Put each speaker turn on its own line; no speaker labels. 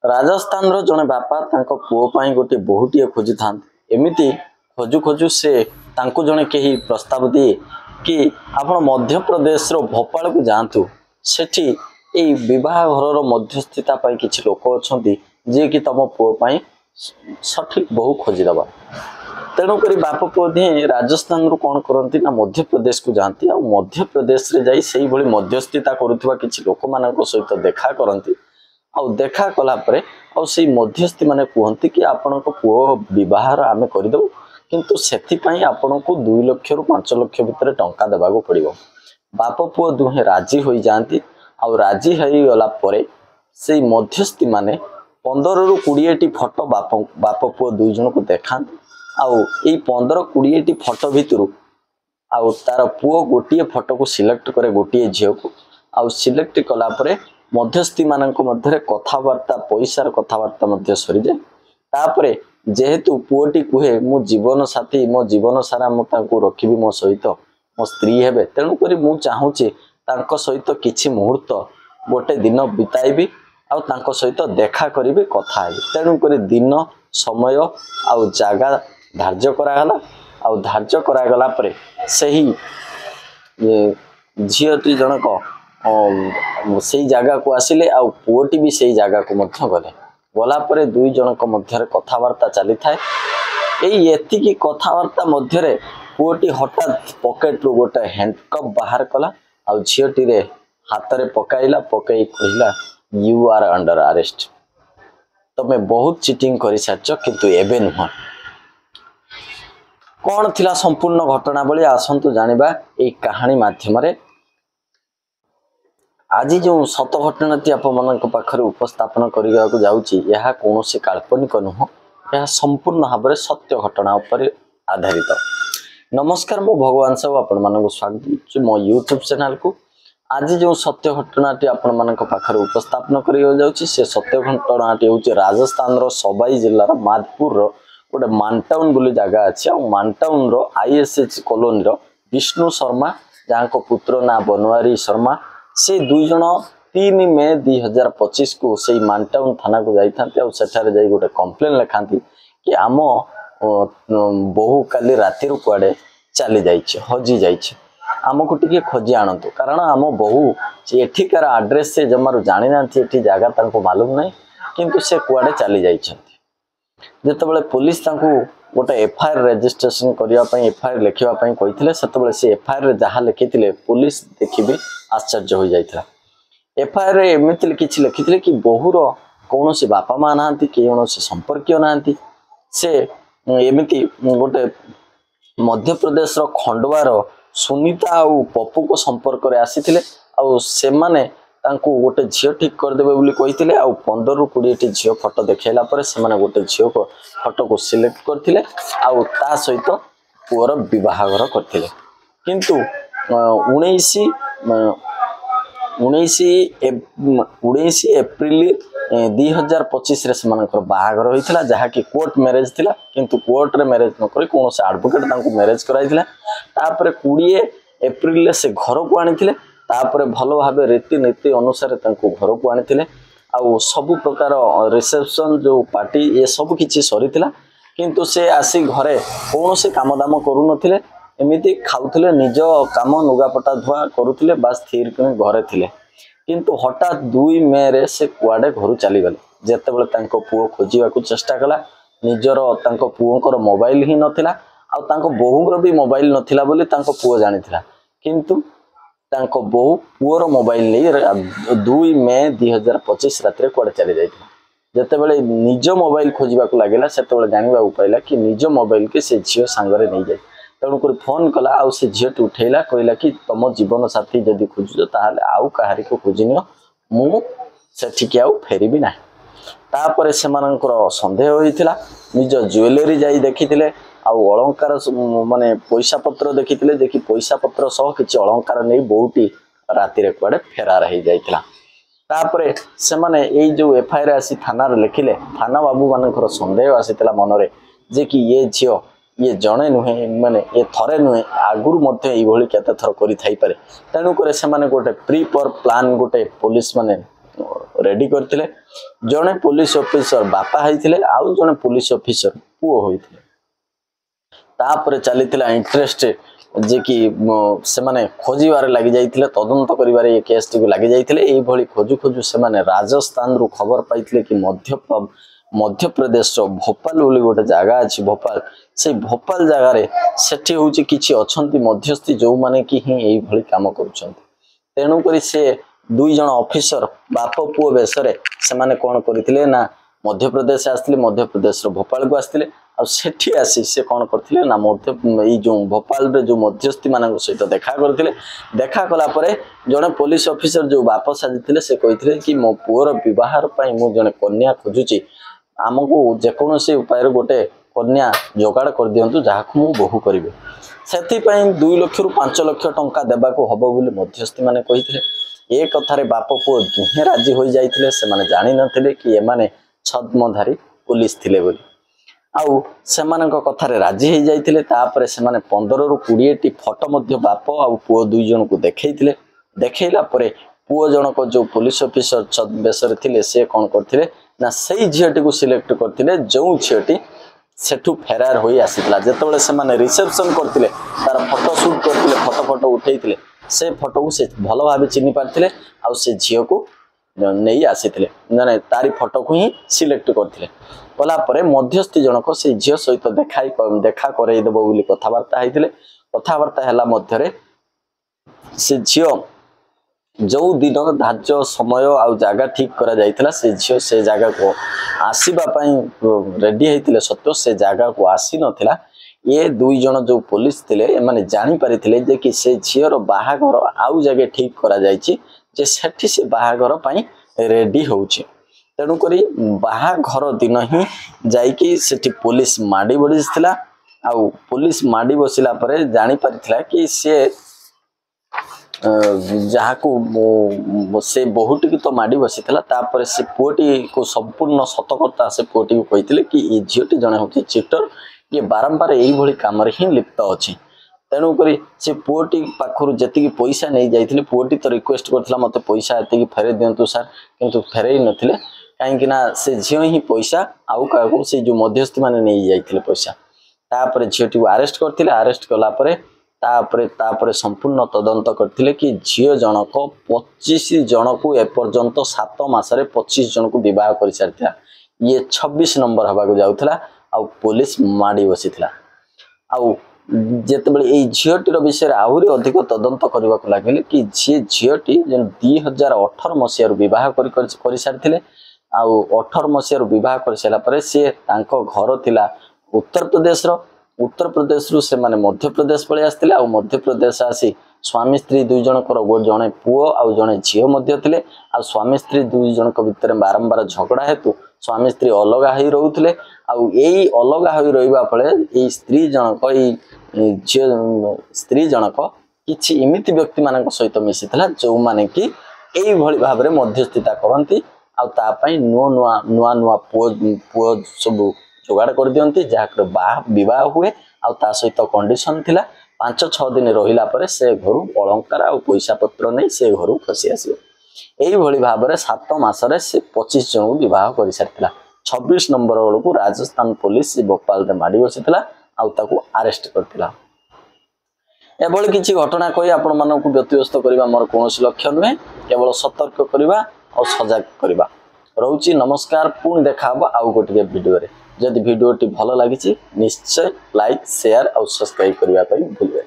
राजस्थान रो जने बापा तांको पुओ पाई गोटे बहुटीए खोजी था एमिति खोजु खोजु से तांको जने केही प्रस्ताव दिए कि आपण मध्य प्रदेश रो भोपाल को जातु सेठी ए विवाह घर रो मध्यस्थिता पाई किछि लोक अछंती जे कि तम पुओ पाई सठिक बहु खोजी दबा तेणु करी बाप पुओ दिए राजस्थान रो कोन करंती ना मध्य प्रदेश को जाती आ मध्य प्रदेश रे जाई सेही भली मध्यस्थिता करूथवा किछि लोक मानक सहित देखा करंती आउ देखा कला परे आउ से मध्यस्थी माने कहती कि आपण पुओ बहार आम करदेबू किंतु सेथि पई आपण को 2 लाख रु 5 लाख भितर टंका देबाको पड़िबो। बाप पुओ दुहे राजी होई जांती आउ राजी होई गला परे से मध्यस्थी माने 15 रु 20 टी फोटो बाप पुओ दुई जन को देखांती आउ एई 15-20 टी फोटो भितरु आउ तार पुओ गोटिए फोटो को सिलेक्ट करे गोटिए झियो को आउ सिलेक्ट कला परे मध्यस्थी मानक मध्य कथबार्ता पैसार कथबार्ता मध्य सरी जाए तापरे जेहेतु पुओटी कुहे मो जीवन साथी मो जीवन सारा मु तांको रखिबी मो सहित मो स्त्री हेबे तेणु करी मु चाहूची तांको सहित किछि मुहूर्त गोटे दिन बिताइबी आउ तांको सहित देखा करिबी कथा हेबी तेणु करी दिन समय आउ जागा धार्य करागला आउ धार्य करागला परे सही झियोटी जनक से जगह को आसिले आउ पुओटी भी से जगह को मध्य गले गला परे दुई जनक मध्य कथबार्ता चली थाए एई एतिकी कथबार्ता मध्य पुओटी हठात पॉकेट रु गोटे हैंडकप बाहर कला आउ झियोटी रे हाथ रे पकाइला पकई कहला यू आर अंडर अरेस्ट तमे बहुत चीटिंग करि सारछ किंतु एबे नुह कौन थिला संपूर्ण घटनावली आसंतु जानिबा एई कहानी माध्यम रे। आज जो सत घटनाटी आपण पाखरे उपस्थापन करने जाऊँगी यह कौन से काल्पनिक नुह यह संपूर्ण भाव में सत्य घटना उपर आधारित। नमस्कार मो भगवान सब आपण मानक स्वागत मो यूट्यूब चैनल को। आज जो सत्य घटनाटी आपण मानक पाखरे उपस्थापन करने जाऊँगी से सत्य घटनाटी हूँ राजस्थान रो सबाई जिलार माधपुर रो गोटे मानटाउन बोली जगह अच्छी और मानटाउन रो ISH कॉलोनी रो विष्णु शर्मा जहाँ को पुत्र ना बनवारी शर्मा से 2 जन 3 मे 2025 को से मानटाउन थाना को जाई गोटे कंप्लेन लिखाती कि आम बहु काली राति कुआडे चली जाइए हजि जाइए आमको टिके खोजी आणतु कारण आम बहु एठिकार आड्रेस से जमार जानी ना जगह तांको मालूम नहीं किंतु से कुआडे चली जाइए जेतेबेले पुलिस तांको गोटे FIR रजिस्ट्रेशन करने FIR लिखापी कहते से FIR जहाँ लिखी पुलिस देखी आश्चर्य हो जाता FIR एमती किसी लिखी कि बहुर कौन से बापा माँ ना कौन से संपर्कीय ना से एमती गोटे मध्य प्रदेश खंडवार सुनीता और पप्पू को संपर्क में आसी से माने गोटे झील ठीक करदेवे बोली कहते 15-20 टी झील फोटो देखला से गोटे झील को फोटो को सिलेक्ट करते ता सहित पुअर विवाहर करते किंतु 19 एप्रिल 2025 से बाहागर होता जहाँकि कोर्ट मैरेज थिला किंतु कोर्ट रे मैरेज नक कौन से एडवोकेट मैरेज कराइला 20 एप्रिल से घर को आनी तापर भल भाव रीतिनीति अनुसार घर को आनी आउ सबु प्रकार रिसेप्शन जो पार्टी ये सब किछि सरी किंतु से आसी घरे कौन से काम दाम करू नथिले एमिति खाउथिले निज काम नुगापटा धुआ करुथिले बास स्थिर घरे थिले किंतु हठात 2 मे रे से कुआडे घर चली गले जेतेबेले तांको पुओ खोजिबा को चेष्टा कला निजर तांको पुओंकर मोबाइल ही नथिला आ तांको बहुर भी मोबाइल नथिला बोली तांको पुओ जानिथिला किंतु तांको बहु पुओर मोबाइल नहीं 2 मे 2025 राति कुआडे चली जाइथिला जेतेबेले निज मोबाइल खोजिबा को लागेला सेतेबेले जानिबा पाइला कि निज मोबाइल के से झियो सांगरे नहीं जाय तेणुक फोन कला आउ से झीटी उठेला कहला कि तुम जीवन साथी जदि खोजुच ताहले आउ कहारी को खोजिनियो मु सेठिक आउ फेरबी ना तापर से सन्देह होइथिला निज ज्वेलरी जाई देखिथिले आउ अलंकार माने पैसा पत्र देखिथिले देखि पैसा पत्र सह किछि अलंकार नै बहुटी राति रे कुआडे फेरार हो जाइथिला तापरे से माने एई जो FIR आसी थाना रे लिखिले थाना बाबू मानकर सन्देह आसीतिला मनरे जे कि ये झियो ये जड़े नुहे माने ये थरे नुहे आगुर मध्य एई भली केते थर करि थाई पारे तेणु करे से माने गोटे प्री पर प्लान गोटे पुलिस माने रेडी करथिले जने पुलिस ऑफिसर बापा होइथिले आउ जने पुलिस ऑफिसर पुओ होइथिले तापर चलीथिला इंटरेस्ट जे कि से माने खोजिबार लागि जाइथिले तदंत करिबारे ए केस टी को लागि जाइथिले एई भली खोजु खोजु से माने राजस्थान रु खबर पाइथिले कि मध्य प्रदेश भोपाल बोली गोटे जगह अच्छी भोपाल से भोपाल जगार सेठी होची किछि अछंती मध्यस्थी जो माने कि ही एई भली काम करूछंती तेणु करी से दुई जन ऑफिसर बाप पुओ बेसरे से माने कोन करिथिले ना मध्य प्रदेश आस्थिले मध्य प्रदेश रो भोपाल को आस्थिले आ सेठी आसी से कोन करथिले ना मध्य ई जो भोपाल रे जो मध्यस्थी मानक सहित देखा करथिले देखा कला परे जने पुलिस ऑफिसर जो बाप साजिथिले से कहिथिले कि मो पुओर विवाह पई मु जने कन्या खोजुची आमको जेकोसी उपाय गोटे कन्या जोगाड़ कर दिंतु जहाँ मु बहु करी से 2 लाख रु 5 लाख टंका देवा हम बोली मध्यस्थी मैंने कही ए कथार बाप पुओ दुहे राजी हो जाते से माने जानी नथिले कि एमाने छद्मधारी पुलिस थिले बोली आउ सेमानक कथार राजी हो जाते तापर से 15 रु 20 टी फोटो मध्य बाप आउ पुओ 2 जन को देखैथिले देखैला परे पुओ जनक जो पुलिस ऑफिसर बेसर थिले से कौन करथिले ना सही झीटी को सिलेक्ट करथिले जो झीटी सेठू फेरार होई आसीतला जेतबेले से माने रिसेप्शन करथिले तार फोटो शूट करथिले फोटो उठैथिले से फोटो को से भलो भाबे चिन्हि पारथिले आ से झियो को नै आसीथिले माने तारी फोटो को ही सिलेक्ट करथिले कला परे मध्यस्थी जनक से झियो सहित देखा करई देबो बोली कथावार्ता हैथिले कथावार्ता हला मध्यरे से झियो जो दिन धार्य समय आ जगह ठीक करा जाइथिला से झियो से जगह को आसीबा पई रेडी हैथिले सत्य से जगह को आसी नथिला ये 2 जन जो पुलिस थिले माने जानि परिथिले जे कि से झियोर बाहाघर आउ जगह ठीक करा जाइछि जे सेठी से बाहाघर पई रेडी होउछि तेणु करी बाहाघर दिन ही जाइकि सेठी पुलिस माडी बडिथिला आउ पुलिस माडी बसिला परे जानि परिथिला कि से जहाँ को से बहुटी की तो माड़ी बसी तापर से पुओटी को संपूर्ण सतकर्ता से पुओटी को कही कि ये झीटी जड़े हूँ चिटर ये बारंबार यही कम ही लिप्त अच्छी तेणुक से पुओटी पाखर जी पैसा नहीं जाइए पुओटी तो रिक्वेस्ट करता मत पैसा ये फेरे दिंतु सार किंतु फेरे नथिले कहीं से झील ही पैसा आउ क्या से जो मध्यस्थी मैंने नहीं जाइए पैसा तापर झीटी को अरेस्ट करते अरेस्ट कलापर तापरे संपूर्ण तदंत करथिले कि झियो जनक 25 जन को एपर्यंत 7 मासरे 25 जन को विवाह कर सारिथिला ये 26 नंबर हवा को जाउथला आ पुलिस माडी बसिथिला आ जेतेबेले ए झियोटीर विषय आहुरी अधिक तदंत करबा को लागिले कि झियोटी जन 2018 मसिया विवाह कर सारिथिले आ 18 मसिया विवाह कर सारा परे से तांको घर थिला उत्तर प्रदेश रु से माने मध्य प्रदेश पळे आस्थिले आ मध्य प्रदेश आसी स्वामी स्त्री 2 जनकर जने पुओ आ जने झियो मध्य थिले आ स्वामी स्त्री 2 जनक भितर बारंबार झगड़ा हेतु स्वामी स्त्री अलगा होई रहउथिले आ एई अलगा होई रहिबा फळे एई स्त्री जनक एई झियो स्त्री जनक किछि इमिति व्यक्ति मानक सहित मिसितला जो माने कि एई भली भाबरे मध्यस्थिता करंती आ ता पई नुआ पुओ सब जोगाड़ कर दियंती जहाँ विवाह हुए आ सहित कंडीशन थिला 5-6 दिन रहिला परे से घर अलंकार आ पैसा पत्र नहीं से घर खसी आसियो एई भली भाबरे 7 मासरे से 25 जन को विवाह कर सारिथिला 26 नंबर बेल को राजस्थान पुलिस भोपाल रे माडी बसिथिला आ ताको अरेस्ट करथिला एभली किछि घटना कहि आपण मानकु व्यतिव्यस्त करबा मोर कोनोसी लक्ष्य नुहे केवल सतर्क करबा और सजग करबा रहउची नमस्कार पुणी देखा हबा आउ गोटे वीडियो रे जदि वीडियो टी भल लगी निश्चय लाइक शेयर और सब्सक्राइब करने भूलें।